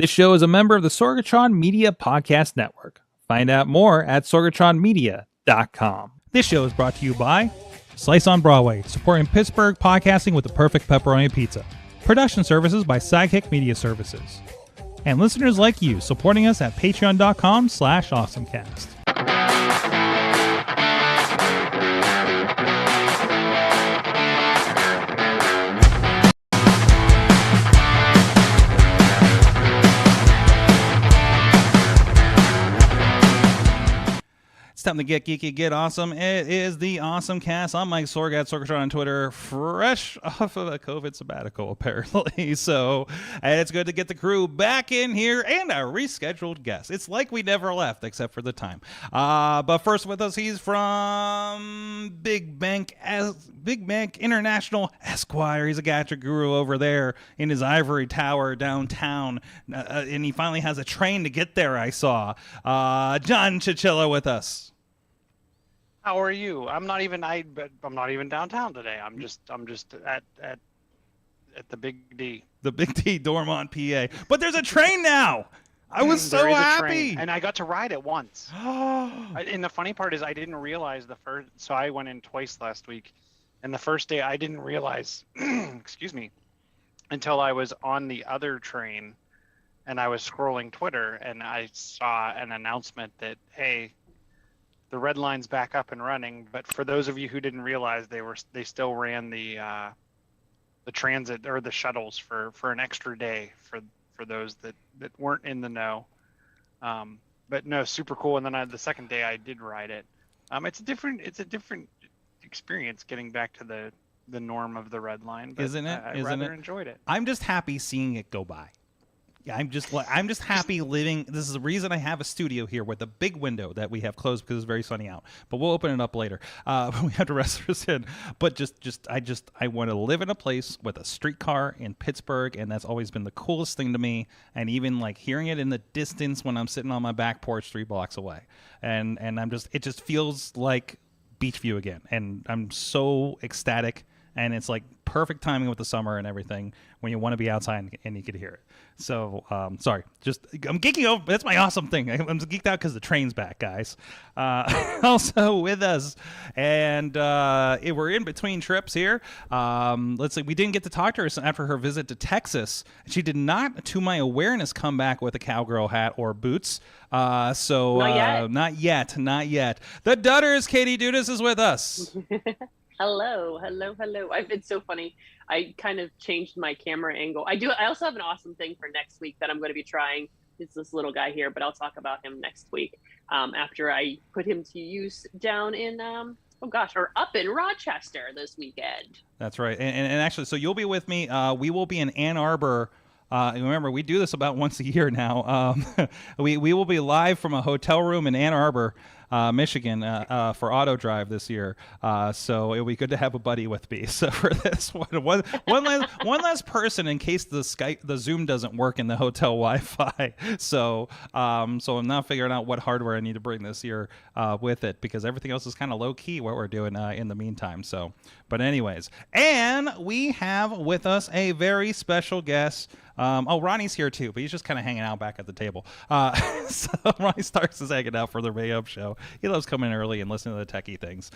This show is a member of the Sorgatron Media Podcast Network. Find out more at sorgatronmedia.com. This show is brought to you by Slice on Broadway, supporting Pittsburgh podcasting with the perfect pepperoni pizza. Production services by Sidekick Media Services. And listeners like you, supporting us at patreon.com/AwesomeCast. Time to get geeky, get awesome. It is the AwesomeCast. I'm Mike Sorg at Sorgatron on Twitter, fresh off of a COVID sabbatical, apparently. So it's good to get the crew back in here and a rescheduled guest. It's like we never left, except for the time. But first with us, he's from Big Bank International Esquire. He's a gadget guru over there in his ivory tower downtown, and he finally has a train to get there. I saw John Chichilla with us. How are you? I'm not even downtown today. I'm just at the Big D. The Big D, Dormont, PA. But there's a train now. I was so happy. And I got to ride it once. And the funny part is I didn't realize so I went in twice last week. And the first day I didn't realize, excuse me, until I was on the other train and I was scrolling Twitter and I saw an announcement that, hey, the red line's back up and running. But for those of you who didn't realize, they still ran the transit or the shuttles for an extra day for those that weren't in the know. But no, super cool. And then the second day I did ride it. It's a different experience getting back to the norm of the red line. But Isn't it? I rather enjoyed it. I'm just happy seeing it go by. Yeah, I'm just happy living. This is the reason I have a studio here with a big window that we have closed because it's very sunny out. But we'll open it up later. We have to rest us in. But I want to live in a place with a streetcar in Pittsburgh, and that's always been the coolest thing to me. And even like hearing it in the distance when I'm sitting on my back porch 3 blocks away, and it just feels like beach view again. And I'm so ecstatic. And it's like perfect timing with the summer and everything when you want to be outside and you could hear it. So, sorry, I'm geeking out. That's my awesome thing. I'm geeked out because the train's back, guys. Also with us, and we're in between trips here. Let's see, we didn't get to talk to her after her visit to Texas. She did not, to my awareness, come back with a cowgirl hat or boots. Not yet. The Dutters, Katie Dudas, is with us. Hello. I've been so funny. I kind of changed my camera angle. I also have an awesome thing for next week that I'm going to be trying. It's this little guy here, but I'll talk about him next week after I put him to use down in, up in Rochester this weekend. That's right. And actually, so you'll be with me. We will be in Ann Arbor. Remember, we do this about once a year now. We will be live from a hotel room in Ann Arbor, Michigan, for Auto Drive this year. So it'll be good to have a buddy with me. So for this one last person in case the Zoom doesn't work in the hotel Wi-Fi. So I'm now figuring out what hardware I need to bring this year with it, because everything else is kind of low key what we're doing in the meantime. So, but anyways, and we have with us a very special guest. Ronnie's here too, but he's just kind of hanging out back at the table. So Ronnie Starks is hanging out for the Mayup show. He loves coming early and listening to the techie things.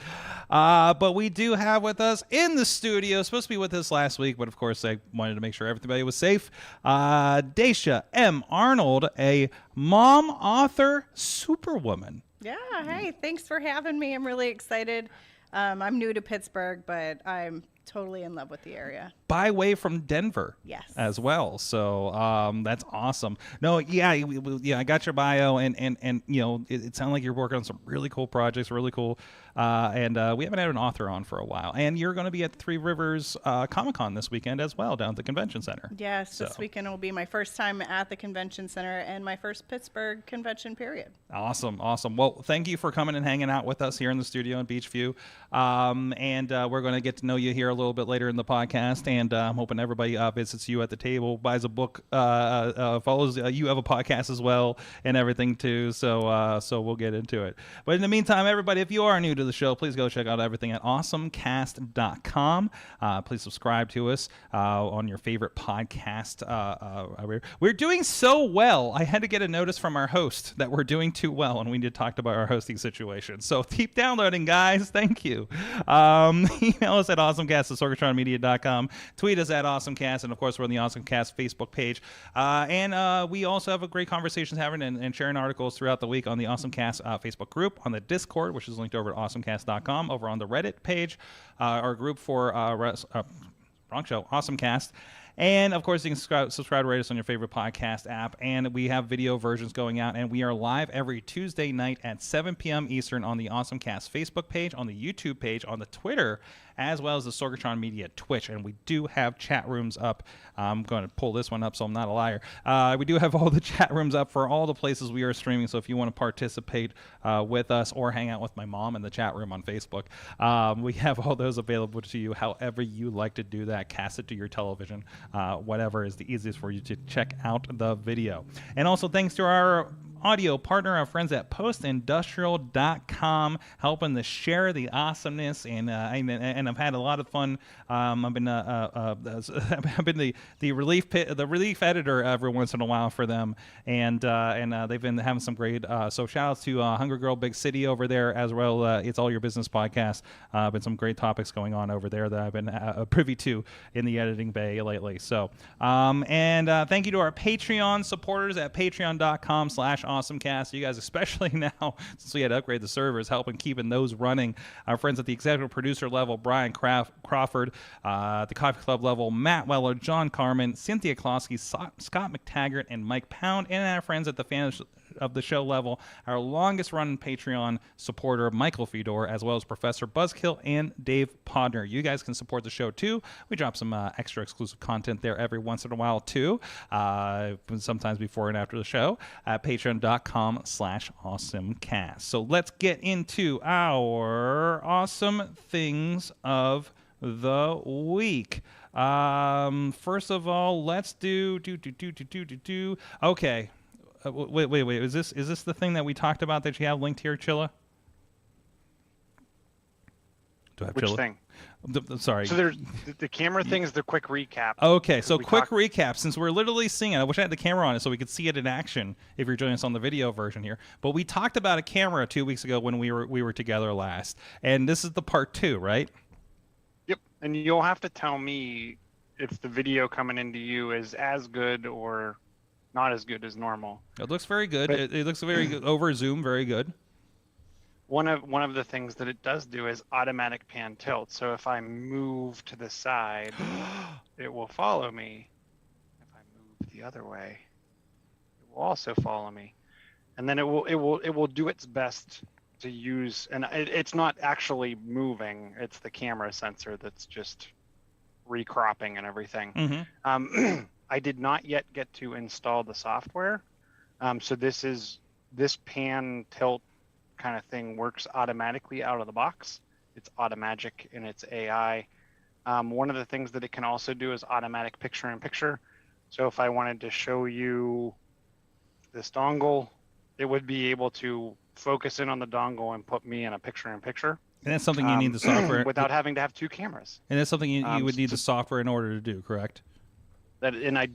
But we do have with us in the studio, supposed to be with us last week, but of course I wanted to make sure everybody was safe. Dacia M Arnold, a mom, author, superwoman. Yeah, hey, thanks for having me. I'm really excited. I'm new to Pittsburgh, but I'm totally in love with the area. By way from Denver, yes, as well. So that's awesome. No, yeah, I got your bio, and you know, it sounded like you're working on some really cool projects, really cool. And we haven't had an author on for a while. And you're going to be at Three Rivers Comic-Con this weekend as well, down at the convention center. Yes, this weekend will be my first time at the convention center and my first Pittsburgh convention period. Awesome. Well, thank you for coming and hanging out with us here in the studio in Beachview. And we're going to get to know you here a little bit later in the podcast, and I'm hoping everybody visits you at the table, buys a book, follows you have a podcast as well, and everything too. So we'll get into it. But in the meantime, everybody, if you are new to the show, please go check out everything at AwesomeCast.com. Please subscribe to us on your favorite podcast. We're doing so well. I had to get a notice from our host that we're doing too well, and we did talk about our hosting situation. So keep downloading, guys. Thank you. Email us at awesomecast@sorgatronmedia.com. Tweet us at awesomecast, and of course we're on the AwesomeCast Facebook page. And we also have a great conversations having and sharing articles throughout the week on the AwesomeCast Facebook group, on the Discord, which is linked over at awesomecast.com, over on the Reddit page, our group for wrong show, AwesomeCast. And, of course, you can subscribe to rate us on your favorite podcast app. And we have video versions going out. And we are live every Tuesday night at 7 p.m. Eastern on the AwesomeCast Facebook page, on the YouTube page, on the Twitter, as well as the Sorgatron Media Twitch. And we do have chat rooms up. I'm going to pull this one up so I'm not a liar. We do have all the chat rooms up for all the places we are streaming. So if you want to participate with us or hang out with my mom in the chat room on Facebook, we have all those available to you however you like to do that. Cast it to your television. Whatever is the easiest for you to check out the video. And also thanks to our audio partner, our friends at postindustrial.com, helping to share the awesomeness, and I've had a lot of fun. I've been the relief editor every once in a while for them, and they've been having some great. So shout out to Hungry Girl Big City over there as well. It's All Your Business podcast. Been some great topics going on over there that I've been privy to in the editing bay lately. So thank you to our Patreon supporters at patreon.com/awesomecast. You guys, especially now, since we had to upgrade the servers, helping keeping those running. Our friends at the executive producer level, Brian Crawford, the Coffee Club level, Matt Weller, John Carmen, Cynthia Klosky, Scott McTaggart, and Mike Pound, and our friends at the fans of the show level, our longest running Patreon supporter, Michael Fedor, as well as Professor Buzzkill and Dave Podner. You guys can support the show too. We drop some extra exclusive content there every once in a while too, sometimes before and after the show at patreon.com/awesomecast. So let's get into our awesome things of the week. First of all, let's do. Okay. Wait. Is this the thing that we talked about that you have linked here, Chilla? Do I have Which Chilla? thing? Sorry. So there's the camera thing is the quick recap. Okay, so quick recap. Since we're literally seeing it, I wish I had the camera on it so we could see it in action if you're joining us on the video version here. But we talked about a camera 2 weeks ago when we were together last, and this is the part 2, right? Yep, and you'll have to tell me if the video coming into you is as good or not as good as normal. It looks very good. But It looks very good. Over zoom, very good. One of the things that it does do is automatic pan tilt. So if I move to the side, it will follow me. If I move the other way, it will also follow me. And then it will do its best to use. And it's not actually moving. It's the camera sensor that's just recropping and everything. Mm-hmm. I did not yet get to install the software. So this pan tilt kind of thing works automatically out of the box. It's automagic in its AI. One of the things that it can also do is automatic picture-in-picture. So if I wanted to show you this dongle, it would be able to focus in on the dongle and put me in a picture-in-picture. And that's something you need the software without having to have two cameras. And that's something you would need the software in order to do, correct? And I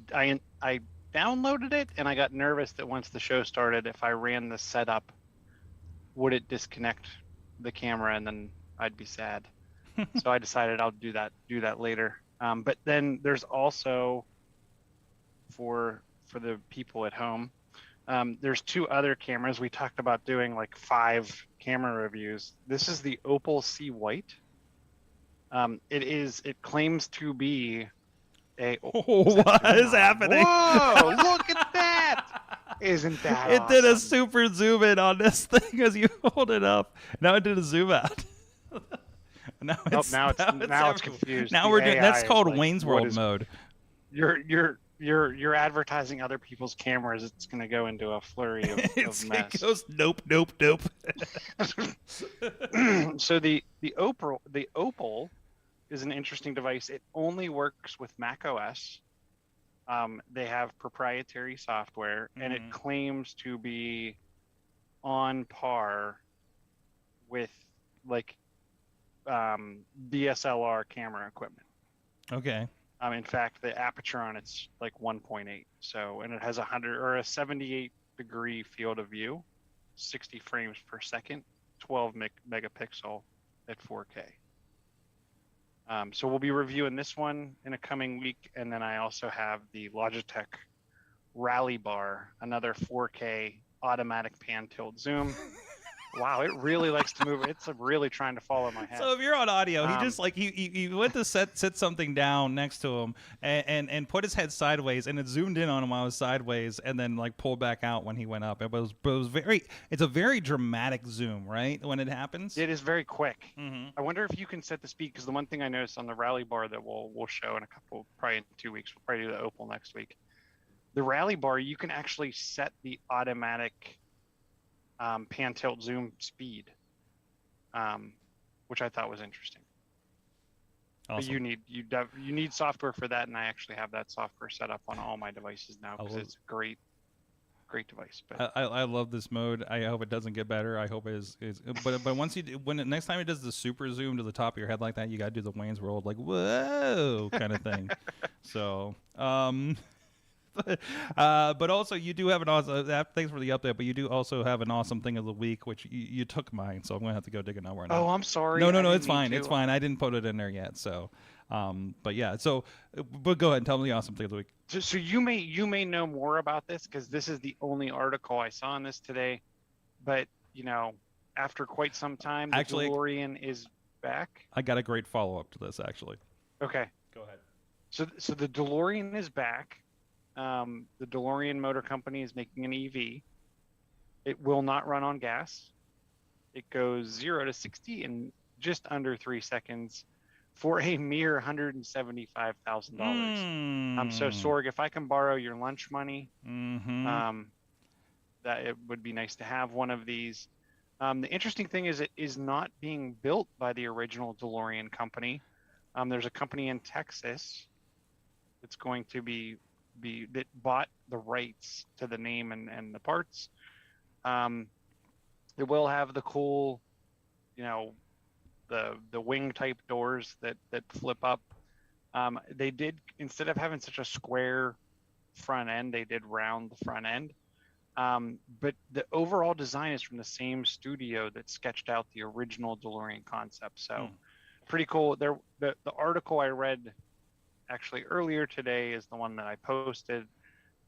downloaded it, and I got nervous that once the show started, if I ran the setup, would it disconnect the camera, and then I'd be sad. So I decided I'll do that later. But then there's also for the people at home, there's 2 other cameras. We talked about doing like 5 camera reviews. This is the Opal C White. It claims to be what is happening? Whoa, look at that. Isn't that It awesome? did a super zoom in on this thing as you hold it up. Now it did a zoom out. now it's confused. Now The we're doing AI that's is called like, Wayne's what World is- mode. You're advertising other people's cameras. It's going to go into a flurry of It mess. goes nope. So the Opal is an interesting device. It only works with Mac OS. They have proprietary software, and it claims to be on par with like DSLR camera equipment. Okay. In fact, the aperture on it's like 1.8. So, and it has a 78-degree field of view, 60 frames per second, 12 megapixel at 4K. So we'll be reviewing this one in a coming week, and then I also have the Logitech Rally Bar, another 4K automatic pan tilt zoom. Wow, it really likes to move. It's really trying to follow my head. So if you're on audio, he just like he went to sit something down next to him and put his head sideways, and it zoomed in on him while I was sideways, and then like pulled back out when he went up. It was it's a very dramatic zoom, right? When it happens. It is very quick. I wonder if you can set the speed, because the one thing I noticed on the Rally Bar that we'll show in a couple, probably in 2 weeks, we'll probably do the Opal next week. The Rally Bar, you can actually set the automatic pan tilt zoom speed, which I thought was interesting. Awesome. But you need software for that, and I actually have that software set up on all my devices now because it's a great device. But I love this mode. I hope it doesn't get better. I hope it is. But once next time it does the super zoom to the top of your head like that, you got to do the Wayne's World like whoa kind of thing. So. But also you do have an awesome. Thanks for the update. But you do also have an awesome thing of the week, which you took mine, so I'm gonna have to go dig it out right now. Oh, I'm sorry. No, it's fine. It's fine. I didn't put it in there yet. So, but yeah. So, but go ahead and tell me the awesome thing of the week. So you may know more about this because this is the only article I saw on this today. But after quite some time, the DeLorean is back. I got a great follow up to this actually. Okay. Go ahead. So the DeLorean is back. The DeLorean Motor Company is making an EV. It will not run on gas. It goes 0 to 60 in just under 3 seconds for a mere $175,000. So Sorg, if I can borrow your lunch money, that it would be nice to have one of these. The interesting thing is it is not being built by the original DeLorean company. There's a company in Texas that's going to be that bought the rights to the name and the parts. It will have the cool, the wing type doors that flip up. They did, instead of having such a square front end, they did round the front end. But the overall design is from the same studio that sketched out the original DeLorean concept. So pretty cool. The article I read actually earlier today is the one that I posted,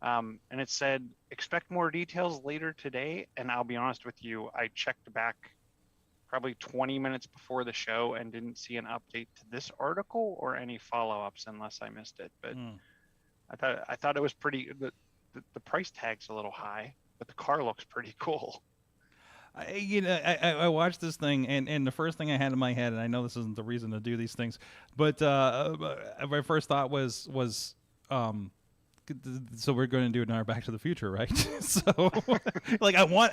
and it said expect more details later today. And I'll be honest with you, I checked back probably 20 minutes before the show and didn't see an update to this article or any follow-ups unless I missed it. But I thought it was pretty. The price tag's a little high, but the car looks pretty cool. I watched this thing, and the first thing I had in my head, and I know this isn't the reason to do these things, but my first thought was so we're going to do another Back to the Future, right? So, like, I want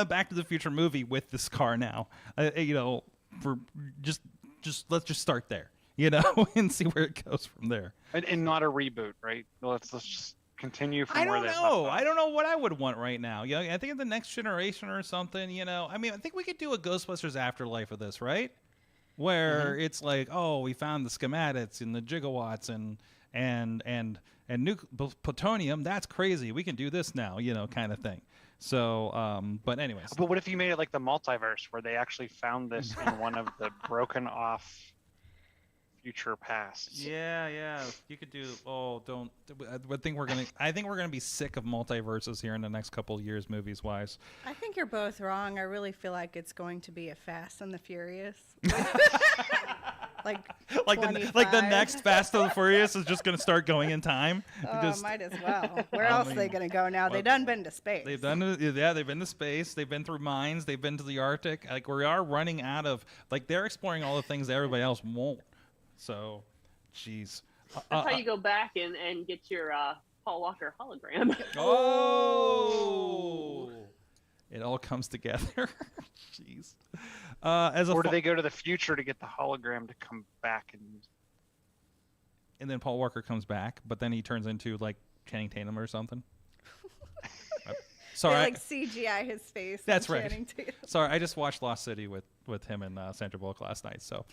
a Back to the Future movie with this car now. For just let's just start there, and see where it goes from there. And not a reboot, right? Let's just continue from where they left off. off. I don't know what I would want right now. I think of the next generation or something. I think we could do a Ghostbusters Afterlife of this, right? Where it's like, oh, we found the schematics and the gigawatts and plutonium. That's crazy. We can do this now, kind of thing. So, but anyways. But what if you made it like the multiverse, where they actually found this in one of the broken off future pasts? Yeah. You could do. Oh, don't. I think we're gonna be sick of multiverses here in the next couple of years, movies wise. I think you're both wrong. I really feel like it's going to be a Fast and the Furious. like the next Fast and the Furious is just gonna start going in time. Might as well. Where else are they gonna go now? They done been to space. They've been to space. They've been through mines. They've been to the Arctic. Like, we are running out of. Like, they're exploring all the things that everybody else won't. So, jeez. That's how you go back and get your Paul Walker hologram. Oh, It all comes together. Jeez. Or do they go to the future to get the hologram to come back and then Paul Walker comes back, but then he turns into like Channing Tatum or something? Sorry. They like CGI his face. That's on right. Channing Tatum. Sorry, I just watched Lost City with him and Sandra Bullock last night. So,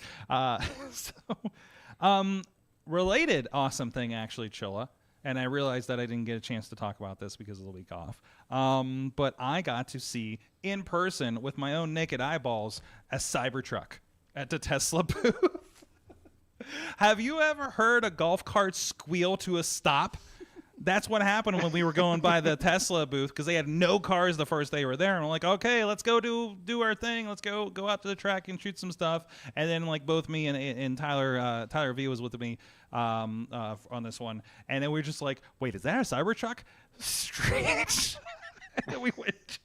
related awesome thing actually, Chilla. And I realized that I didn't get a chance to talk about this because of the week off. But I got to see in person with my own naked eyeballs a Cybertruck at the Tesla booth. Have you ever heard a golf cart squeal to a stop? That's what happened when we were going by the Tesla booth because they had no cars the first day we were there. And I'm like, okay, let's go do our thing. Let's go out to the track and shoot some stuff. And then like both me and Tyler V was with me on this one. And then we were just like, wait, is that a Cybertruck? Strange. And then we went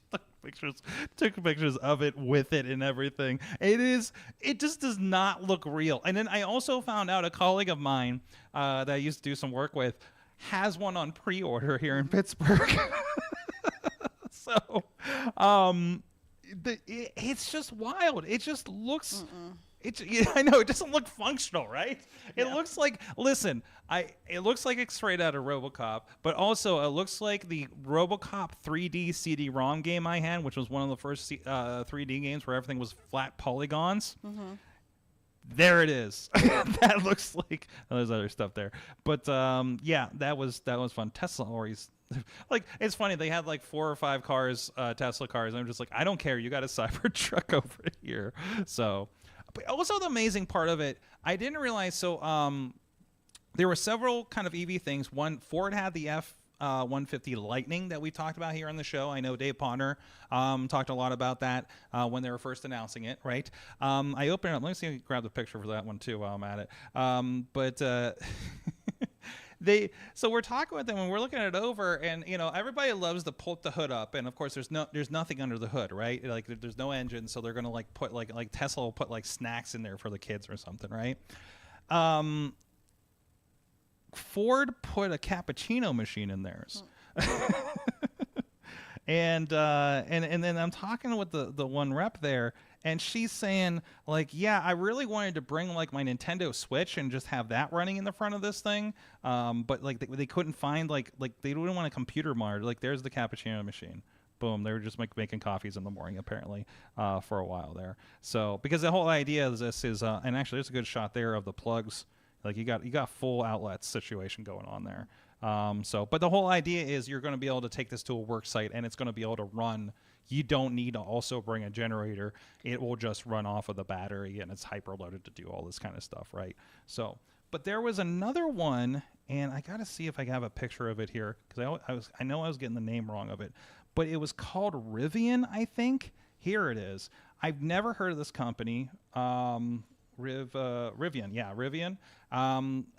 took pictures of it with it and everything. It just does not look real. And then I also found out a colleague of mine that I used to do some work with has one on pre-order here in Pittsburgh. So, it's just wild. It just looks. I know it doesn't look functional, right? It looks like. Listen, it looks like it's straight out of RoboCop, but also it looks like the RoboCop 3D CD-ROM game I had, which was one of the first 3D games where everything was flat polygons. There it is. That looks like there's other stuff there, but yeah, that was fun. Tesla always like it's funny. They had like 4 or 5 cars, Tesla cars. And I'm just like, I don't care. You got a Cybertruck over here. So, but also the amazing part of it, I didn't realize. So there were several kind of EV things. One, Ford had the F-150 Lightning that we talked about here on the show. I know Dave Ponder talked a lot about that when they were first announcing it, right? I opened it up. Let me see if I can grab the picture for that one too while I'm at it. So we're talking with them and we're looking it over, and everybody loves to pull the hood up, and of course there's nothing under the hood, right? Like there's no engine, so they're gonna like put like Tesla will put like snacks in there for the kids or something, right? Ford put a cappuccino machine in theirs. And then I'm talking with the one rep there, and she's saying like, yeah, I really wanted to bring like my Nintendo Switch and just have that running in the front of this thing, but like they couldn't find like they didn't want a computer monitor. Like there's the cappuccino machine. Boom, they were just making coffees in the morning apparently for a while there. So because the whole idea of this is and actually there's a good shot there of the plugs. Like you got full outlets situation going on there. But the whole idea is you're going to be able to take this to a work site and it's going to be able to run. You don't need to also bring a generator. It will just run off of the battery and it's hyper loaded to do all this kind of stuff, right? So, but there was another one, and I got to see if I have a picture of it here because I know I was getting the name wrong of it, but it was called Rivian, I think. Here it is. I've never heard of this company. Rivian, yeah, Rivian.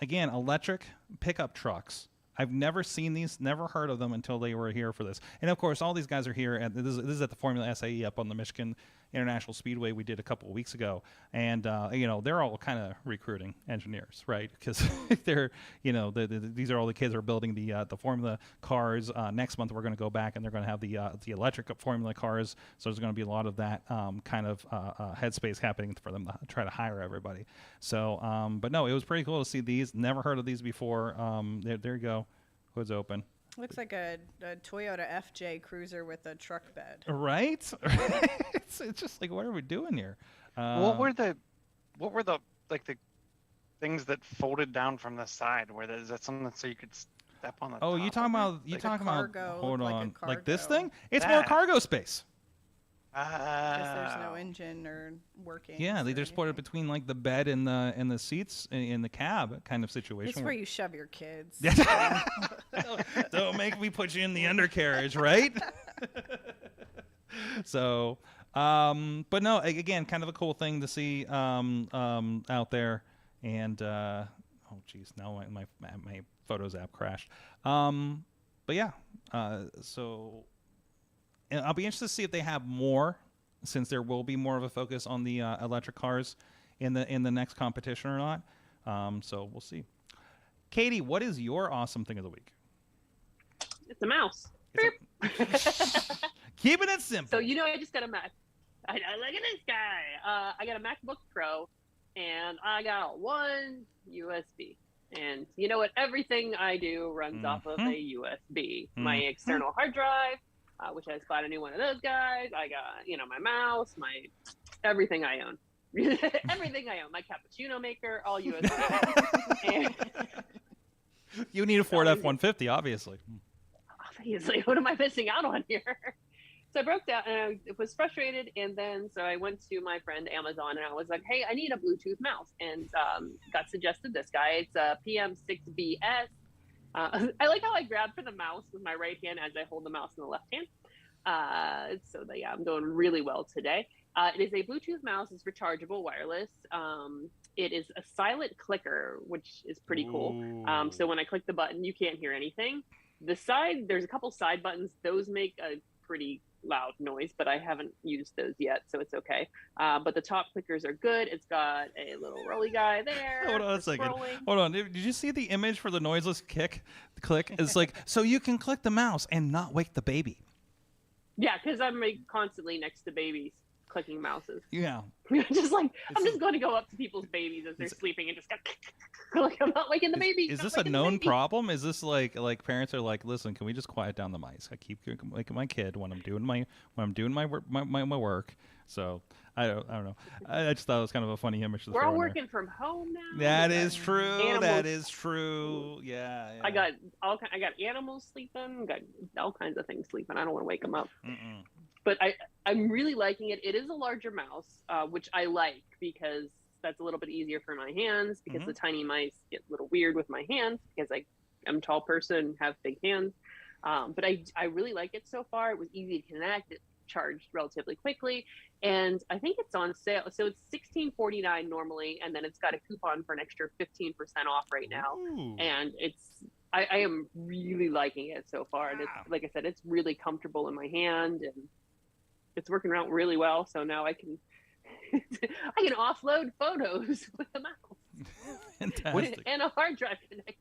Again, electric pickup trucks. I've never seen these, never heard of them until they were here for this. And of course, all these guys are here. This is at the Formula SAE up on the Michigan International Speedway we did a couple of weeks ago. And, they're all kind of recruiting engineers, right? Because they're, these are all the kids who are building the Formula cars. Next month, we're going to go back and they're going to have the electric Formula cars. So there's going to be a lot of that kind of headspace happening for them to try to hire everybody. So, but no, it was pretty cool to see these. Never heard of these before. There you go. Hood's open. Looks like a Toyota FJ Cruiser with a truck bed. Right? It's just like, what are we doing here? What were the like the things that folded down from the side? Is that something so you could step on the? Oh, top you talking of about? it? You Like talking a about? cargo, Hold like a on, like this cargo. thing? It's more cargo space. Because there's no engine or working. Yeah, they just put it between like the bed and the seats in the cab kind of situation. It's where you shove your kids. Don't make me put you in the undercarriage, right? So, but no, again, kind of a cool thing to see out there. And oh, geez, now my Photos app crashed. But yeah, so. And I'll be interested to see if they have more, since there will be more of a focus on the electric cars in the next competition or not. So we'll see. Katie, what is your awesome thing of the week? It's a mouse. Keeping it simple. So I just got a Mac. I look at this guy. I got a MacBook Pro, and I got one USB. And you know what? Everything I do runs off of a USB. My external hard drive, which I just bought a new one of those guys. I got, my mouse, my everything I own. Everything I own. My cappuccino maker, all USB. You need a Ford F-150, obviously. Obviously. What am I missing out on here? So I broke down and I was frustrated. And then so I went to my friend Amazon and I was like, hey, I need a Bluetooth mouse. And got suggested this guy. It's a PM6BS. I like how I grab for the mouse with my right hand as I hold the mouse in the left hand. I'm doing really well today. It is a Bluetooth mouse. It's rechargeable, wireless. It is a silent clicker, which is pretty cool. So when I click the button, you can't hear anything. There's a couple side buttons. Those make a pretty loud noise, but I haven't used those yet, so it's okay. But the top clickers are good. It's got a little rolly guy there. Hold on a second. Hold on. Did you see the image for the noiseless click? It's like, so you can click the mouse and not wake the baby. Yeah, because I'm constantly next to babies clicking mouses. Yeah. Just like, I'm just going to go up to people's babies as they're sleeping and just go, like, I'm not waking the baby. Is this a known problem? Is this like parents are like, listen, can we just quiet down the mice? I keep waking my kid when I'm doing my work. So I don't know. I just thought it was kind of a funny image. We're all working from home now. That is true. Animals. That is true. Yeah. I got animals sleeping. Got all kinds of things sleeping. I don't want to wake them up. But I'm really liking it. It is a larger mouse, which I like because that's a little bit easier for my hands because the tiny mice get a little weird with my hands because I'm a tall person and have big hands. But I really like it so far. It was easy to connect. It charged relatively quickly. And I think it's on sale. So it's $16.49 normally. And then it's got a coupon for an extra 15% off right now. Ooh. And I am really liking it so far. And it's, like I said, it's really comfortable in my hand and it's working out really well. So now I can offload photos with a mouse. Fantastic. And a hard drive connected.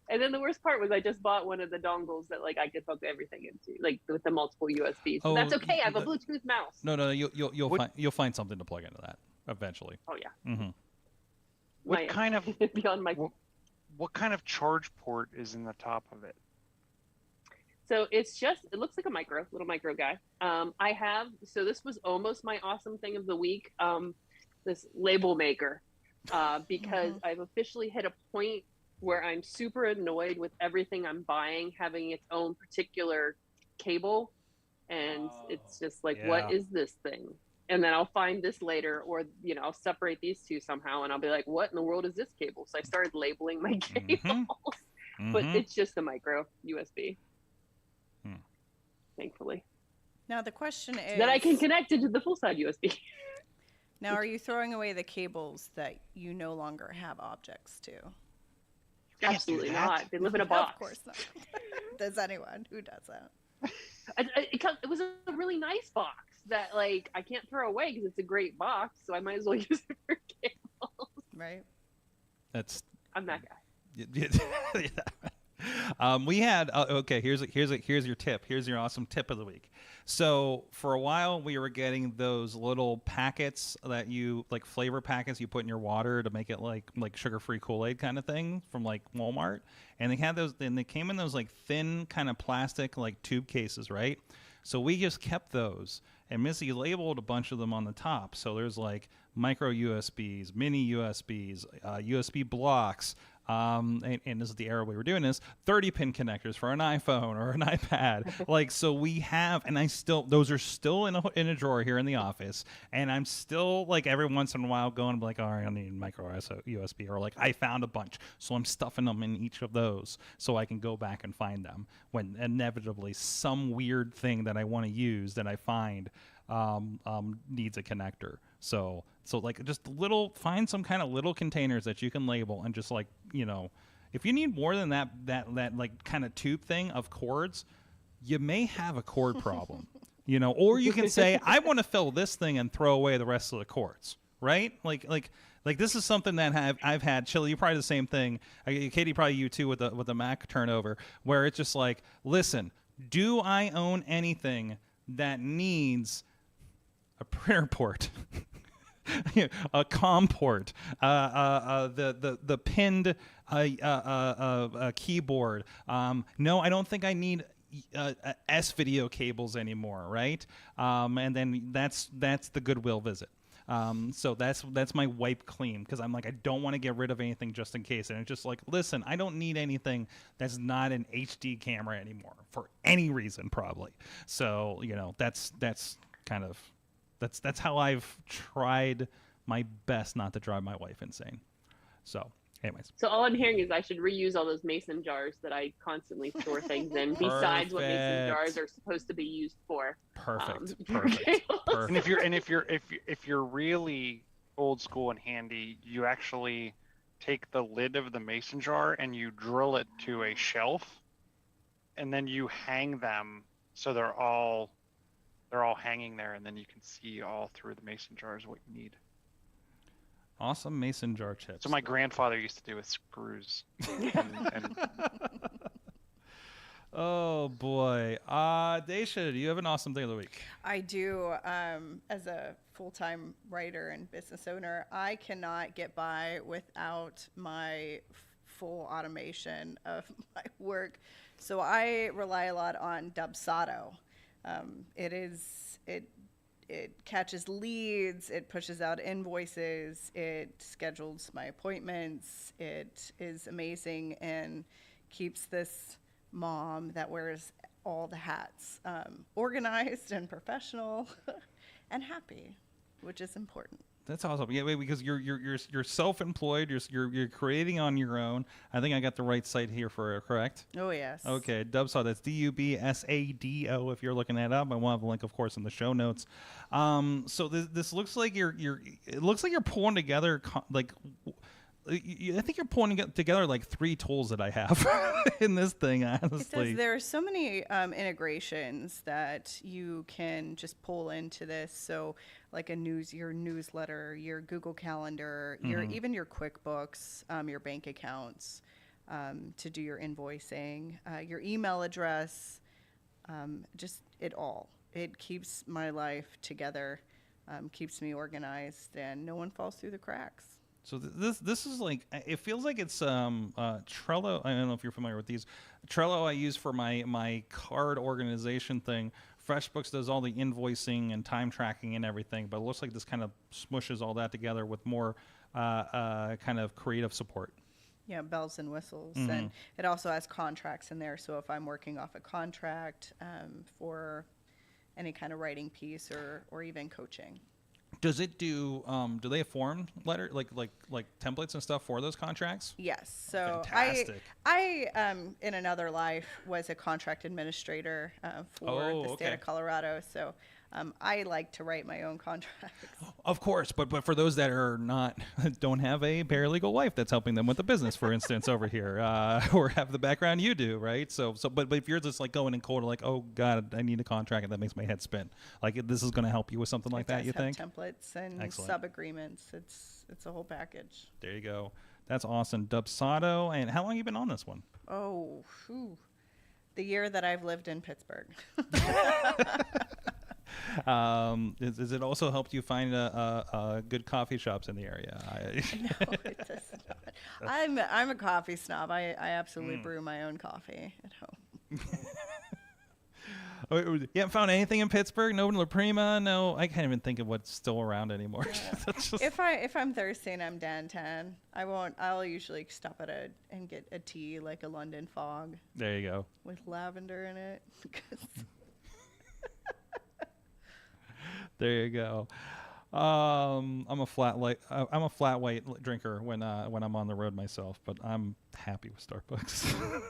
And then the worst part was I just bought one of the dongles that I could hook everything into, like with the multiple USBs. So that's okay. I have a Bluetooth mouse. No, you'll find something to plug into that eventually. Oh yeah. Mm-hmm. What kind of beyond my what kind of charge port is in the top of it? So it looks like a little micro guy. So this was almost my awesome thing of the week. This label maker, because I've officially hit a point where I'm super annoyed with everything I'm buying having its own particular cable. And it's just like, what is this thing? And then I'll find this later, or, I'll separate these two somehow and I'll be like, what in the world is this cable? So I started labeling my cables, but it's just a micro USB. Thankfully. Now the question is that I can connect it to the full side USB. Now, are you throwing away the cables that you no longer have objects to? Absolutely not. They live in a box. Of course not. Does anyone who does that? It was a really nice box that I can't throw away because it's a great box, so I might as well use it for cables. Right. I'm that guy. We had okay. Here's your tip. Here's your awesome tip of the week. So for a while we were getting those little packets that you flavor packets you put in your water to make it like sugar-free Kool-Aid kind of thing from Walmart, and they had those. And they came in those thin kind of plastic tube cases, right? So we just kept those, and Missy labeled a bunch of them on the top. So there's micro USBs, mini USBs, USB blocks. And this is the era we were doing this, 30-pin connectors for an iPhone or an iPad. So we have, and those are still in a drawer here in the office. And I'm still every once in a while going all right, I need micro USB, or I found a bunch. So I'm stuffing them in each of those so I can go back and find them when inevitably some weird thing that I want to use that I find needs a connector. So just find some kind of little containers that you can label and just if you need more than that kind of tube thing of cords, you may have a cord problem, or you can say, I want to fill this thing and throw away the rest of the cords, right? This is something that I've had. Chili, you probably the same thing. Katie, probably you too with the Mac turnover, where it's just listen, do I own anything that needs a printer port, a COM port, the pinned keyboard. No, I don't think I need S video cables anymore, right? And then that's the Goodwill visit. So that's my wipe clean, because I'm like, I don't want to get rid of anything just in case. And it's just like, listen, I don't need anything that's not an HD camera anymore for any reason, probably. So that's kind of that's how I've tried my best not to drive my wife insane. So anyways. So all I'm hearing is I should reuse all those mason jars that I constantly store things in, besides what mason jars are supposed to be used for. Perfect. And if you're really old school and handy, you actually take the lid of the mason jar and you drill it to a shelf, and then you hang them so they're all hanging there, and then you can see all through the mason jars what you need. Awesome mason jar chips. So my grandfather used to do with screws. and Oh boy. Dacia, do you have an awesome day of the week? I do. As a full-time writer and business owner, I cannot get by without my full automation of my work. So I rely a lot on Dubsado. It catches leads, it pushes out invoices, it schedules my appointments. It is amazing and keeps this mom that wears all the hats organized and professional and happy, which is important. That's awesome. Yeah, wait, because you're self-employed. You're creating on your own. I think I got the right site here for it, correct? Oh yes. Okay, Dubsado. That's Dubsado. If you're looking that up, I will have a link, of course, in the show notes. So this looks like it looks like you're pulling together I think you're pulling together like 3 tools that I have in this thing, honestly. There are so many integrations that you can just pull into this. So like your newsletter, your Google Calendar, even your QuickBooks, your bank accounts, to do your invoicing, your email address, just it all. It keeps my life together, keeps me organized, and no one falls through the cracks. So this is like, it feels like it's Trello. I don't know if you're familiar with these. Trello I use for my card organization thing. FreshBooks does all the invoicing and time tracking and everything, but it looks like this kind of smushes all that together with more kind of creative support. Yeah, bells and whistles. And it also has contracts in there. So if I'm working off a contract for any kind of writing piece or even coaching. Does it do they have form letter like templates and stuff for those contracts? Yes. So fantastic. I in another life was a contract administrator for the state of Colorado. So I like to write my own contracts. Of course, but for those that are don't have a paralegal wife that's helping them with the business, for instance, over here, or have the background you do, right? But if you're just like going in cold, like, oh God, I need a contract, and that makes my head spin. Like this is going to help you with something like that, you think? Templates and sub agreements. It's a whole package. There you go. That's awesome. Dubsado. And how long have you been on this one? Oh, the year that I've lived in Pittsburgh. Does it also help you find good coffee shops in the area? No, it does not. I'm a coffee snob. I absolutely brew my own coffee at home. You haven't found anything in Pittsburgh? No La Prima? No, I can't even think of what's still around anymore. Yeah. If I'm thirsty and I'm downtown, I'll usually stop at and get a tea, like a London Fog. There you go. With lavender in it. There you go. I'm a flat white drinker when I'm on the road myself, but I'm happy with Starbucks.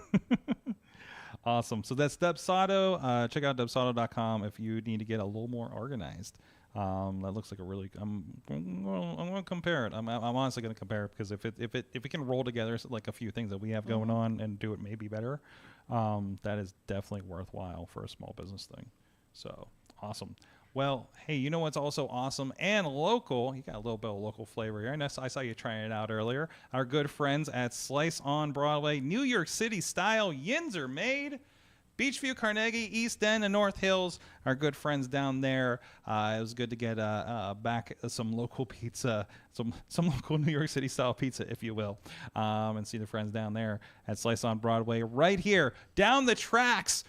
Awesome. So that's Dubsado. Check out Dubsado.com if you need to get a little more organized. That looks like a really. I'm going to compare it. I'm honestly going to compare it, because if it can roll together like a few things that we have going on and do it maybe better, that is definitely worthwhile for a small business thing. So awesome. Well, hey, you know what's also awesome and local? You got a little bit of local flavor here. And I saw you trying it out earlier. Our good friends at Slice on Broadway, New York City style. Yins are made. Beachview, Carnegie, East End, and North Hills. Our good friends down there. It was good to get back some local pizza, some local New York City style pizza, if you will, and see the friends down there at Slice on Broadway, right here down the tracks.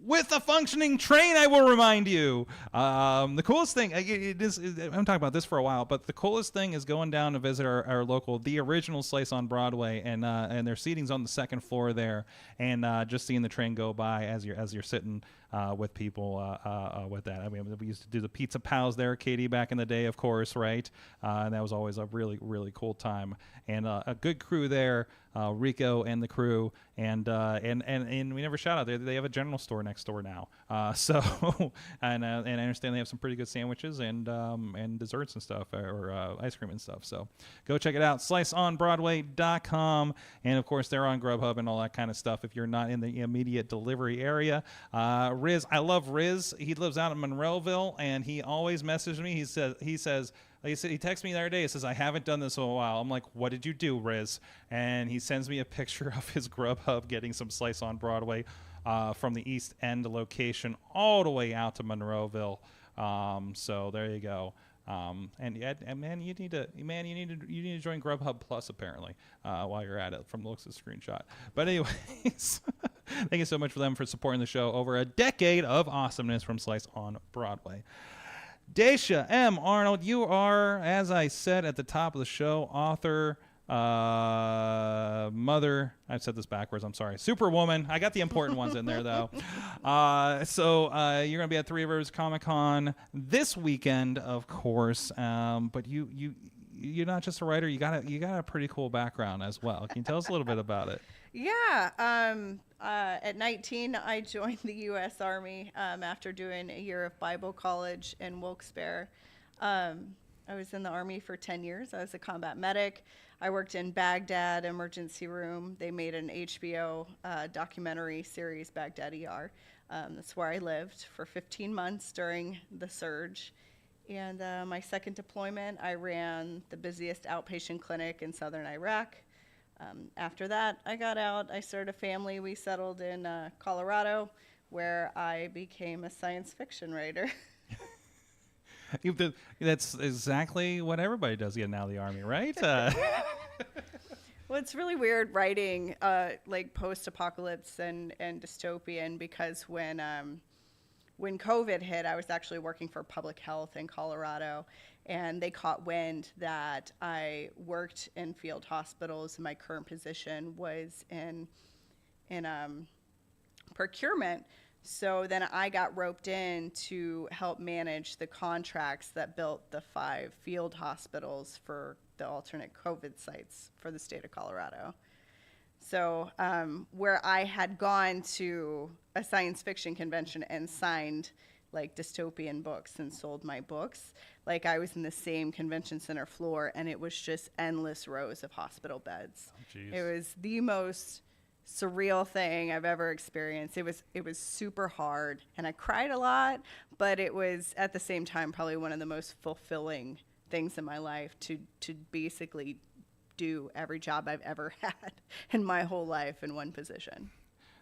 With a functioning train, I will remind you. The coolest thing, I'm talking about this for a while, but the coolest thing is going down to visit our local, the original Slice on Broadway, and their seating's on the second floor there, and just seeing the train go by as you're sitting with people with that. I mean, we used to do the Pizza Pals there, Katie, back in the day, of course, right? And that was always a really, really cool time. And a good crew there, Rico and the crew, and we never shout out. They have a general store next door now. And I understand they have some pretty good sandwiches and desserts and stuff, or ice cream and stuff. So go check it out, sliceonbroadway.com. And of course, they're on Grubhub and all that kind of stuff if you're not in the immediate delivery area. Riz, I love Riz. He lives out in Monroeville, and he always messages me. He texted me the other day. He says, I haven't done this in a while. I'm like, what did you do, Riz? And he sends me a picture of his Grubhub getting some Slice on Broadway from the East End location all the way out to Monroeville. So there you go. And you need to join Grubhub Plus apparently while you're at it from the looks of the screenshot. But anyways, thank you so much for them for supporting the show over a decade of awesomeness from Slice on Broadway. Dacia M Arnold, you are, as I said at the top of the show, author, mother. I've said this backwards. I'm sorry. Superwoman. I got the important ones in there though. So you're gonna be at Three Rivers Comic Con this weekend, of course. But you're not just a writer. You got a pretty cool background as well. Can you tell us a little bit about it? Yeah. At 19, I joined the U.S. Army after doing a year of Bible college in Wilkes-Barre. I was in the Army for 10 years. I was a combat medic. I worked in Baghdad emergency room. They made an HBO documentary series, Baghdad ER. That's where I lived for 15 months during the surge. And my second deployment, I ran the busiest outpatient clinic in southern Iraq. After that, I got out. I started a family. We settled in Colorado, where I became a science fiction writer. That's exactly what everybody does getting out of the Army, right? Well, it's really weird writing like post-apocalypse and dystopian, because when COVID hit, I was actually working for public health in Colorado, and they caught wind that I worked in field hospitals. My current position was in procurement. So then I got roped in to help manage the contracts that built the 5 field hospitals for the alternate COVID sites for the state of Colorado. So where I had gone to a science fiction convention and signed like dystopian books and sold my books, like I was in the same convention center floor, and it was just endless rows of hospital beds. Oh, geez. It was the most surreal thing I've ever experienced. It was super hard, and I cried a lot, but it was at the same time probably one of the most fulfilling things in my life to basically do every job I've ever had in my whole life in one position.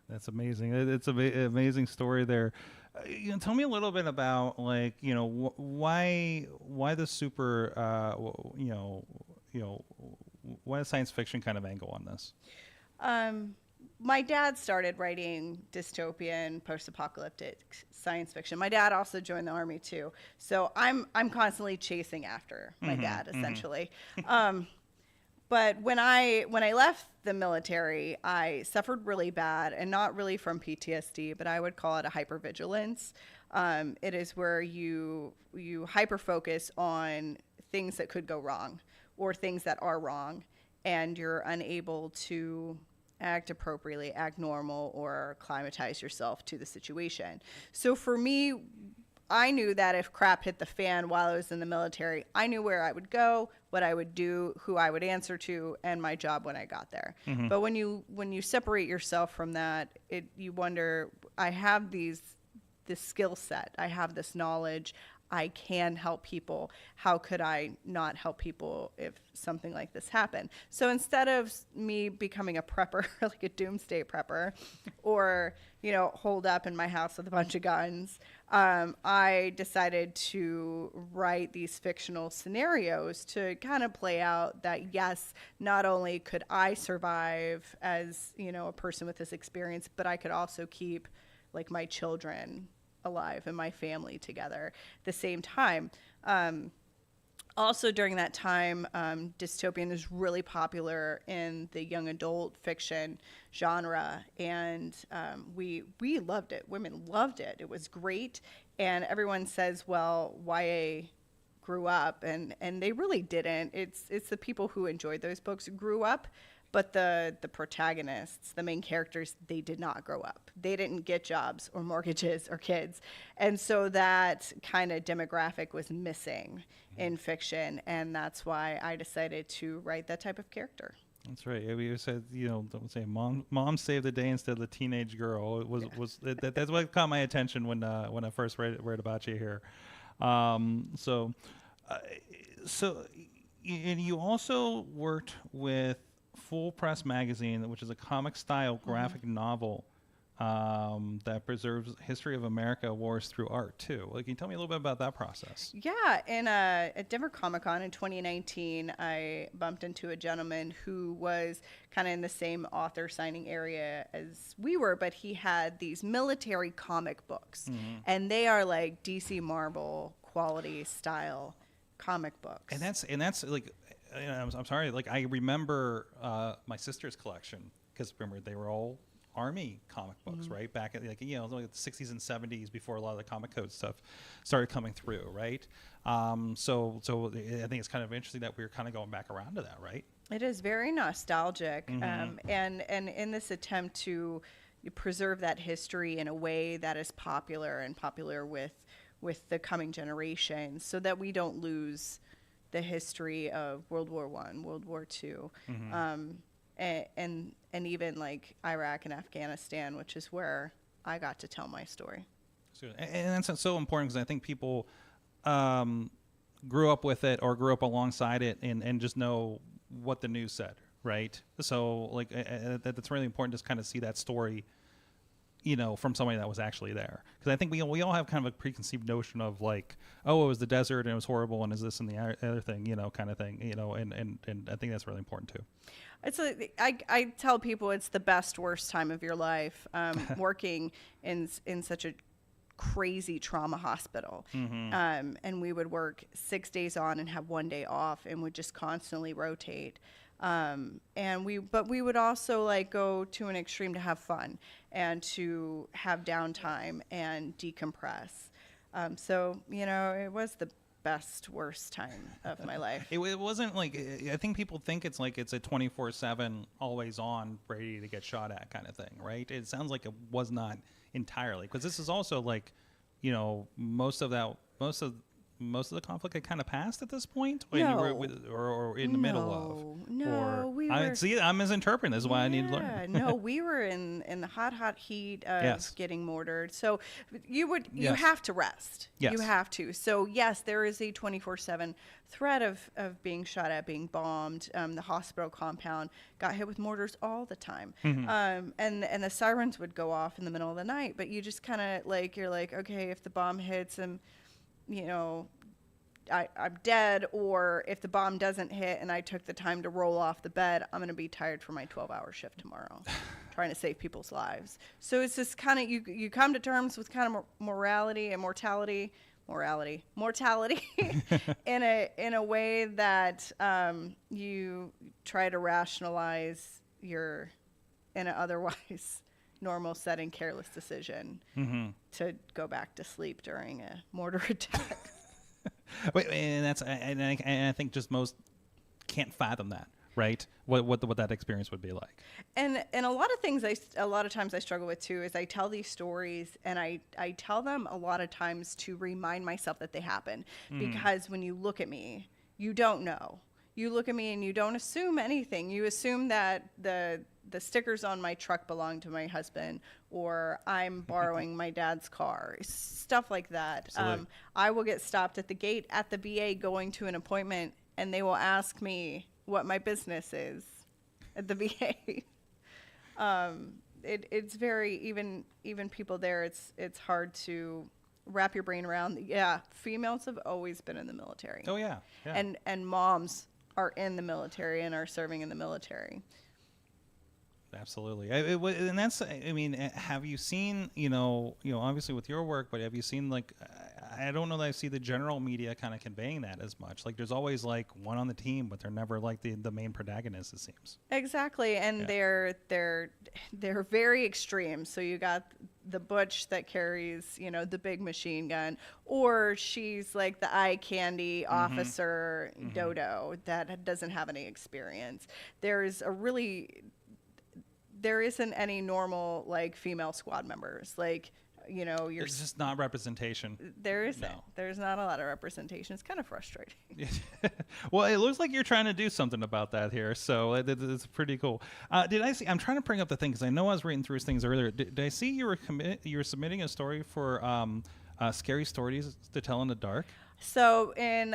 That's amazing. It's an amazing story there. Tell me a little bit about, like, why the super, why a science fiction kind of angle on this? My dad started writing dystopian, post-apocalyptic science fiction. My dad also joined the Army too, so I'm constantly chasing after my dad, essentially. But when I left the military, I suffered really bad, and not really from PTSD, but I would call it a hypervigilance. It is where you hyper-focus on things that could go wrong or things that are wrong, and you're unable to act appropriately, act normal, or acclimatize yourself to the situation. So for me, I knew that if crap hit the fan while I was in the military, I knew where I would go, what I would do, who I would answer to, and my job when I got there. But when you separate yourself from that, you wonder, I have this skill set, I have this knowledge, I can help people. How could I not help people if something like this happened? So instead of me becoming a prepper, like a doomsday prepper, or, you know, holed up in my house with a bunch of guns, I decided to write these fictional scenarios to kind of play out that, yes, not only could I survive as, you know, a person with this experience, but I could also keep like my children alive and my family together at the same time. Also during that time, dystopian was really popular in the young adult fiction genre, and we loved it. Women loved it. It was great, and everyone says, well, YA grew up, and they really didn't. It's the people who enjoyed those books who grew up, but the protagonists, the main characters, they did not grow up. They didn't get jobs or mortgages or kids. And so that kind of demographic was missing in fiction. And that's why I decided to write that type of character. That's right. We said, you know, don't say mom saved the day instead of the teenage girl. It was that's what caught my attention when I first read about you here. So and you also worked with Full Press Magazine, which is a comic-style graphic novel that preserves history of America wars through art too. Like, can you tell me a little bit about that process? Yeah, at Denver Comic Con in 2019, I bumped into a gentleman who was kind of in the same author signing area as we were, but he had these military comic books, and they are like DC Marvel quality style comic books. And that's like, I'm sorry, like I remember my sister's collection, because remember they were all Army comic books, right? Back at like, you know, like the 60s and 70s, before a lot of the comic code stuff started coming through, right? So I think it's kind of interesting that we're kind of going back around to that, right? It is very nostalgic, and in this attempt to preserve that history in a way that is popular with the coming generations, so that we don't lose the history of World War I, World War II, and even like Iraq and Afghanistan, which is where I got to tell my story. And that's so important, because I think people grew up with it or grew up alongside it and just know what the news said, right? So like that's really important to kind of see that story, you know, from somebody that was actually there. Because I think we all have kind of a preconceived notion of like, oh, it was the desert and it was horrible and is this and the other thing, you know, kind of thing, you know, and I think that's really important too. I tell people it's the best, worst time of your life, working in such a crazy trauma hospital. And we would work 6 days on and have 1 day off, and would just constantly rotate. But we would also like go to an extreme to have fun and to have downtime and decompress. So, you know, it was the best, worst time of my life. It wasn't like, I think people think it's like it's a 24/7 always on, ready to get shot at kind of thing, right? It sounds like it was not entirely, because this is also like, you know, most of the conflict had kind of passed at this point, or in the middle of. No, we were. I'm misinterpreting. This is why I need to learn. No, we were in the hot heat of getting mortared. So you have to rest. Yes. You have to. So yes, there is a 24/7 threat of being shot at, being bombed. The hospital compound got hit with mortars all the time, and the sirens would go off in the middle of the night. But you just kind of like, you're like, okay, if the bomb hits and, you know, I'm dead, or if the bomb doesn't hit and I took the time to roll off the bed, I'm going to be tired for my 12-hour shift tomorrow, trying to save people's lives. So it's just kind of, you come to terms with kind of mortality in a way that you try to rationalize your, in an otherwise normal setting, careless decision to go back to sleep during a mortar attack. Wait, and I think just most can't fathom that, right? What that experience would be like. And a lot of times I struggle with too is I tell these stories, and I tell them a lot of times to remind myself that they happen, because when you look at me, you don't know. You look at me and you don't assume anything. You assume that the stickers on my truck belong to my husband, or I'm borrowing my dad's car, stuff like that. Absolutely. I will get stopped at the gate at the VA going to an appointment, and they will ask me what my business is at the VA. It's very, even people there, it's hard to wrap your brain around. Yeah, females have always been in the military. Oh yeah. And moms are in the military and are serving in the military. Absolutely. And that's, I mean, have you seen, obviously with your work, but have you seen, like, I don't know that I see the general media kind of conveying that as much. Like, there's always, like, one on the team, but they're never, like, the main protagonist, it seems. Exactly. And they're very extreme. So you got the butch that carries, the big machine gun, or she's like the eye candy officer dodo that doesn't have any experience. There isn't any normal, like, female squad members. Like, There's just not representation. There isn't. No. There's not a lot of representation. It's kind of frustrating. Well, it looks like you're trying to do something about that here, so it's pretty cool. Did I see? I'm trying to bring up the thing because I know I was reading through things earlier. Did I see you were submitting a story for scary stories to tell in the dark? So in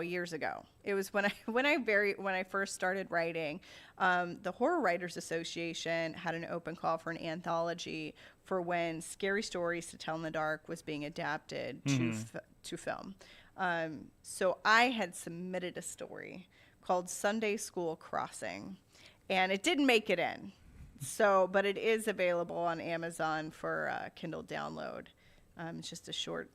years ago. It was when I first started writing. The Horror Writers Association had an open call for an anthology for when Scary Stories to Tell in the Dark was being adapted to film. So I had submitted a story called Sunday School Crossing, and it didn't make it in. So, but it is available on Amazon for Kindle download. It's just a short,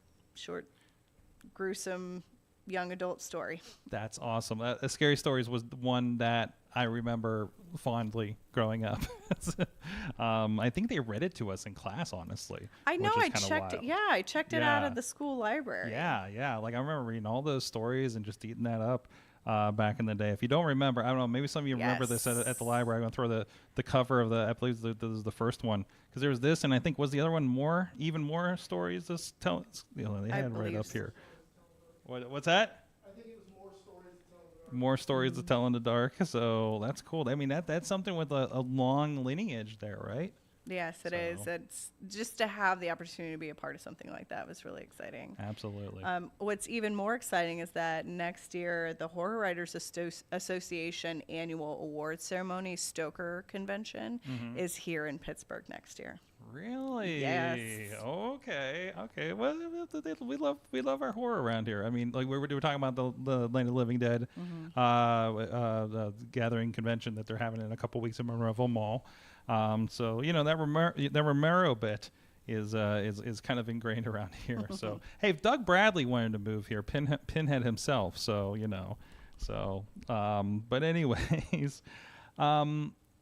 gruesome young adult story. That's awesome. Scary Stories was the one that I remember fondly growing up. I think they read it to us in class, honestly. I know. I checked wild. it. Yeah, I checked it out of the school library. Yeah. Like, I remember reading all those stories and just eating that up back in the day. If you don't remember, I don't know, maybe some of you remember this at the library. I'm going to throw the cover of I believe this is the first one. Because there was this, and I think was the other one even more stories to tell. They had right up here. What's that? I think it was more stories to tell in the dark. More stories to tell in the dark. So that's cool. I mean, that's something with a long lineage there, right? Yes, it is. It's just to have the opportunity to be a part of something like that was really exciting. Absolutely. What's even more exciting is that next year, the Horror Writers Association annual award ceremony, Stoker Convention, is here in Pittsburgh next year. Really? Yes. Okay. Well, we love our horror around here. I mean, like we were talking about the Land of the Living Dead the gathering convention that they're having in a couple weeks in Monroeville Mall. So that Romero bit is kind of ingrained around here. So hey, if Doug Bradley wanted to move here, Pinhead himself. So but anyways.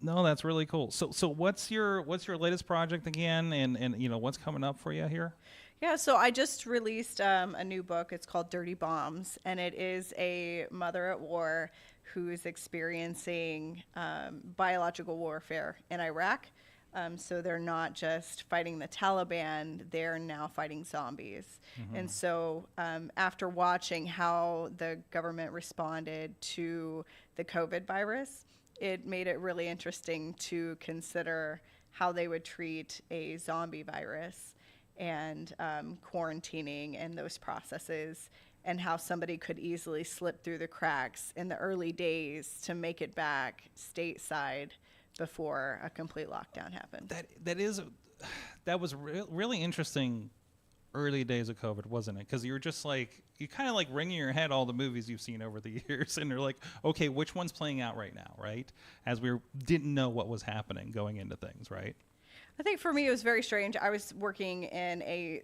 No, that's really cool. So what's your latest project again, and what's coming up for you here? Yeah, so I just released a new book. It's called Dirty Bombs, and it is a mother at war who's experiencing biological warfare in Iraq. So they're not just fighting the Taliban, they're now fighting zombies. And so after watching how the government responded to the COVID virus, it made it really interesting to consider how they would treat a zombie virus and quarantining and those processes, and how somebody could easily slip through the cracks in the early days to make it back stateside before a complete lockdown happened. That was really interesting. Early days of COVID, wasn't it? Because you were just like, you kind of like ringing your head all the movies you've seen over the years, and you're like, okay, which one's playing out right now, right? As we didn't know what was happening going into things, right? I think for me it was very strange. I was working in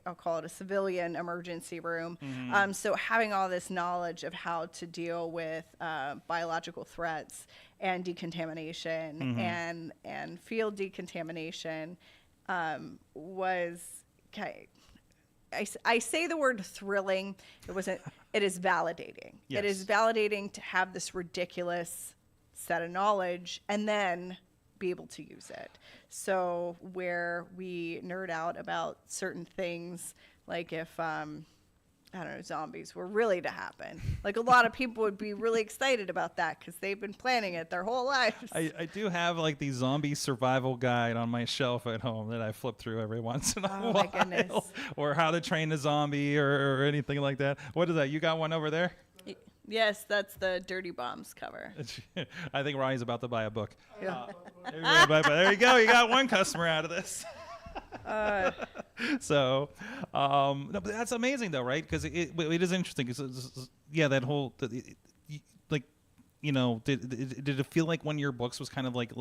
I'll call it a civilian emergency room. So having all this knowledge of how to deal with biological threats and decontamination and field decontamination was I say the word thrilling. It wasn't. It is validating. Yes. It is validating to have this ridiculous set of knowledge and then be able to use it. So where we nerd out about certain things, like if I don't know, zombies were really to happen. Like a lot of people would be really excited about that because they've been planning it their whole lives. I do have like the zombie survival guide on my shelf at home that I flip through every once in a while. my goodness. Or how to train a zombie or anything like that. What is that? You got one over there? Yes, that's the Dirty Bombs cover. I think Ronnie's about to buy a book. Yeah. There you go. You got one customer out of this. So, no, but that's amazing though, right? Because it is interesting. Yeah, that whole, like, you know, did it feel like one of your books was kind of like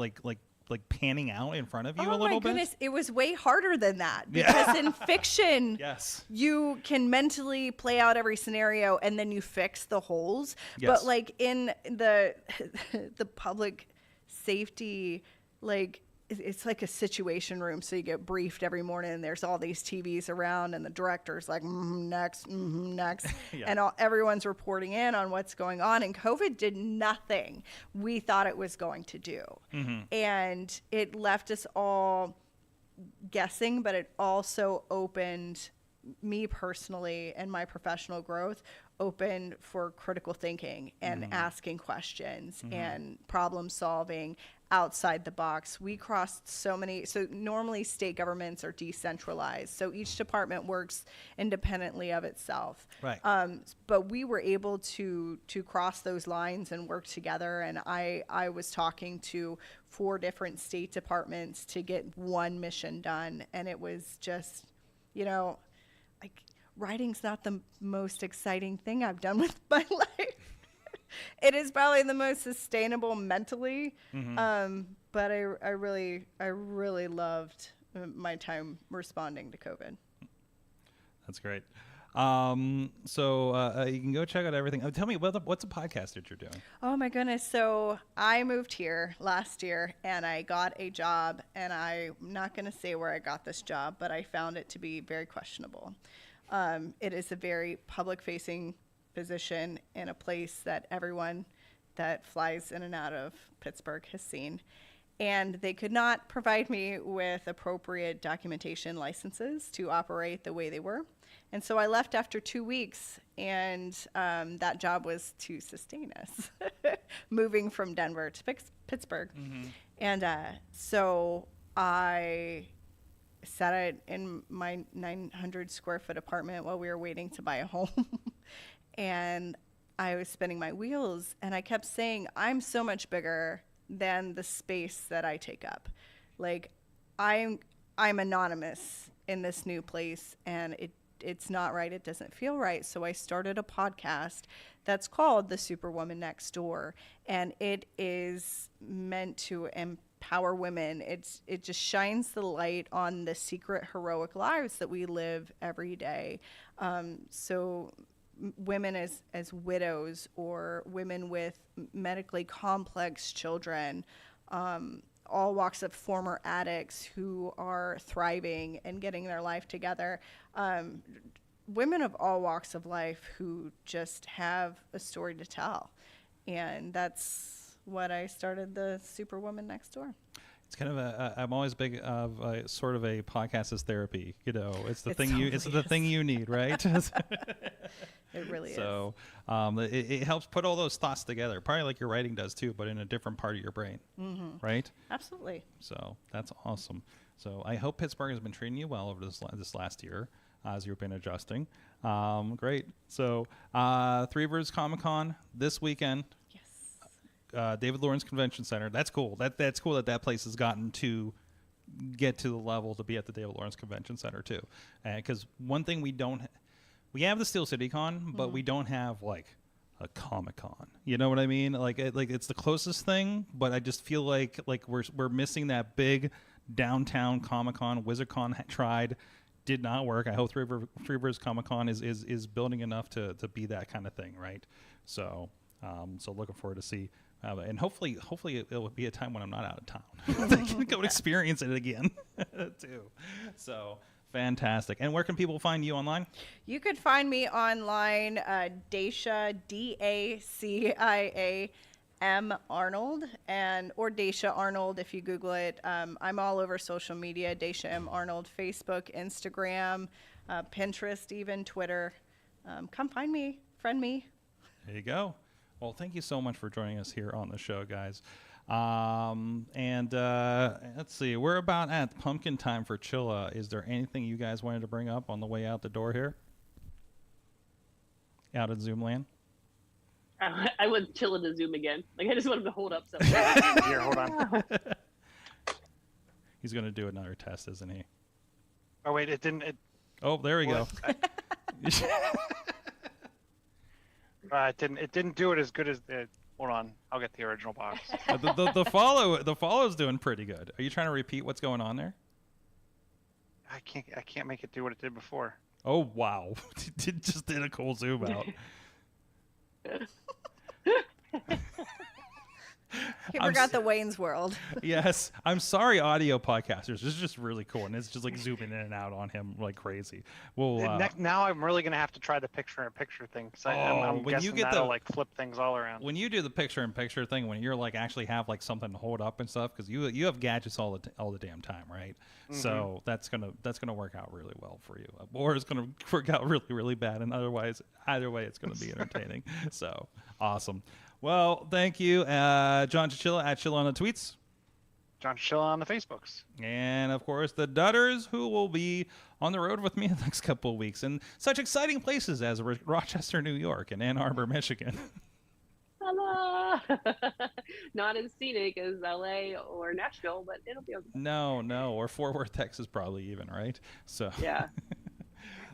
panning out in front of you a little bit? Oh my goodness, it was way harder than that because in fiction, yes, you can mentally play out every scenario and then you fix the holes. Yes. But like in the public safety, like it's like a situation room, so you get briefed every morning and there's all these TVs around and the director's like next Yeah. and everyone's reporting in on what's going on, and COVID did nothing we thought it was going to do. And it left us all guessing, but it also opened me personally and my professional growth open for critical thinking and asking questions and problem solving outside the box. We crossed so normally state governments are decentralized, so each department works independently of itself. Right. But we were able to cross those lines and work together, and I was talking to 4 different state departments to get one mission done, and it was just, you know, like, writing's not the most exciting thing I've done with my life. It is probably the most sustainable mentally, but I really loved my time responding to COVID. That's great. So you can go check out everything. Tell me, what's a podcast that you're doing? Oh my goodness. So I moved here last year and I got a job, and I'm not going to say where I got this job, but I found it to be very questionable. It is a very public-facing position in a place that everyone that flies in and out of Pittsburgh has seen. And they could not provide me with appropriate documentation licenses to operate the way they were. And so I left after 2 weeks, and that job was to sustain us, moving from Denver to Pittsburgh. And so I sat in my 900 square foot apartment while we were waiting to buy a home. And I was spinning my wheels, and I kept saying, I'm so much bigger than the space that I take up. Like, I'm anonymous in this new place, and it's not right. It doesn't feel right. So I started a podcast that's called The Superwoman Next Door, and it is meant to empower women. It just shines the light on the secret heroic lives that we live every day. So women as widows, or women with medically complex children, all walks of former addicts who are thriving and getting their life together. Women of all walks of life who just have a story to tell. And that's what I started the Superwoman Next Door. It's kind of I'm always big of sort of a podcast as therapy. You know, it's the thing you need, right? It really is. So it helps put all those thoughts together, probably like your writing does too, but in a different part of your brain, right? Absolutely. So that's awesome. So I hope Pittsburgh has been treating you well over this last year as you've been adjusting. Great. So Three Rivers Comic-Con this weekend. David Lawrence Convention Center. That's cool. That's cool that place has gotten to get to the level to be at the David Lawrence Convention Center too. Because one thing we have the Steel City Con, but we don't have like a Comic-Con. You know what I mean? Like it's the closest thing, but I just feel like we're missing that big downtown Comic-Con. WizardCon tried, did not work. I hope Three Rivers Comic-Con is building enough to be that kind of thing, right? So looking forward to see. And hopefully it will be a time when I'm not out of town. I can go experience it again, too. So fantastic. And where can people find you online? You could find me online, Dacia, Dacia M Arnold, or Dacia Arnold if you Google it. I'm all over social media, Dacia M Arnold, Facebook, Instagram, Pinterest, even Twitter. come find me, friend me. There you go. Well, thank you so much for joining us here on the show, guys. Let's see, we're about at pumpkin time for Chilla. Is there anything you guys wanted to bring up on the way out the door here? Out in Zoom land? I would chill in the Zoom again. Like, I just want him to hold up something. Here, hold on. He's going to do another test, isn't he? Oh wait, it didn't. Oh, there we go. It didn't do it as good as the. Hold on, I'll get the original box. The follow's doing pretty good. Are you trying to repeat what's going on there? I can't make it do what it did before. Oh wow! It just did a cool zoom out. He forgot the Wayne's World. Yes, I'm sorry, audio podcasters. This is just really cool, and it's just like zooming in and out on him like crazy. Well, now I'm really gonna have to try the picture-in-picture thing. So I'm when you guessing get that'll like flip things all around. When you do the picture-in-picture thing, when you're like actually have like something to hold up and stuff, because you have gadgets all the damn time, right? Mm-hmm. So that's gonna work out really well for you, or it's gonna work out really really bad, and either way it's gonna be entertaining. So awesome. Well, thank you, John Chichilla at Chilla on the tweets. John Chichilla on the Facebooks. And, of course, the Dutters, who will be on the road with me in the next couple of weeks in such exciting places as Rochester, New York, and Ann Arbor, Michigan. Hello. Not as scenic as LA or Nashville, but it'll be okay. No, or Fort Worth, Texas, probably even, right? So yeah.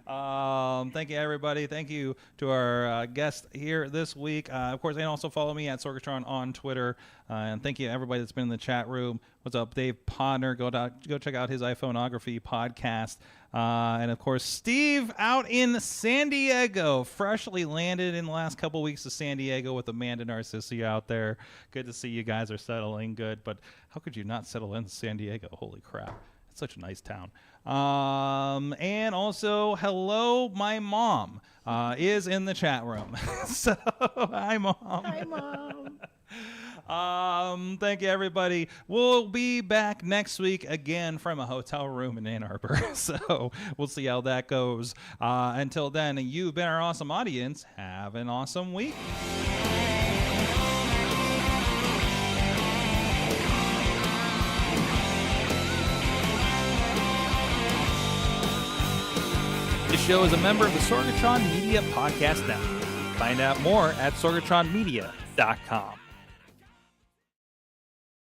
Thank you, everybody. Thank you to our guest here this week. Of course, and also follow me at Sorgatron on Twitter. And thank you, everybody that's been in the chat room. What's up, Dave Podner? Go check out his iPhoneography podcast. And, of course, Steve out in San Diego. Freshly landed in the last couple weeks to San Diego with Amanda Narcissi out there. Good to see you guys are settling good. But how could you not settle in San Diego? Holy crap. It's such a nice town. And also, hello, my mom is in the chat room. So, hi, Mom. Hi, Mom. Thank you, everybody. We'll be back next week again from a hotel room in Ann Arbor. So we'll see how that goes. Until then, you've been our awesome audience. Have an awesome week. This show is a member of the Sorgatron Media Podcast Network. Find out more at sorgatronmedia.com.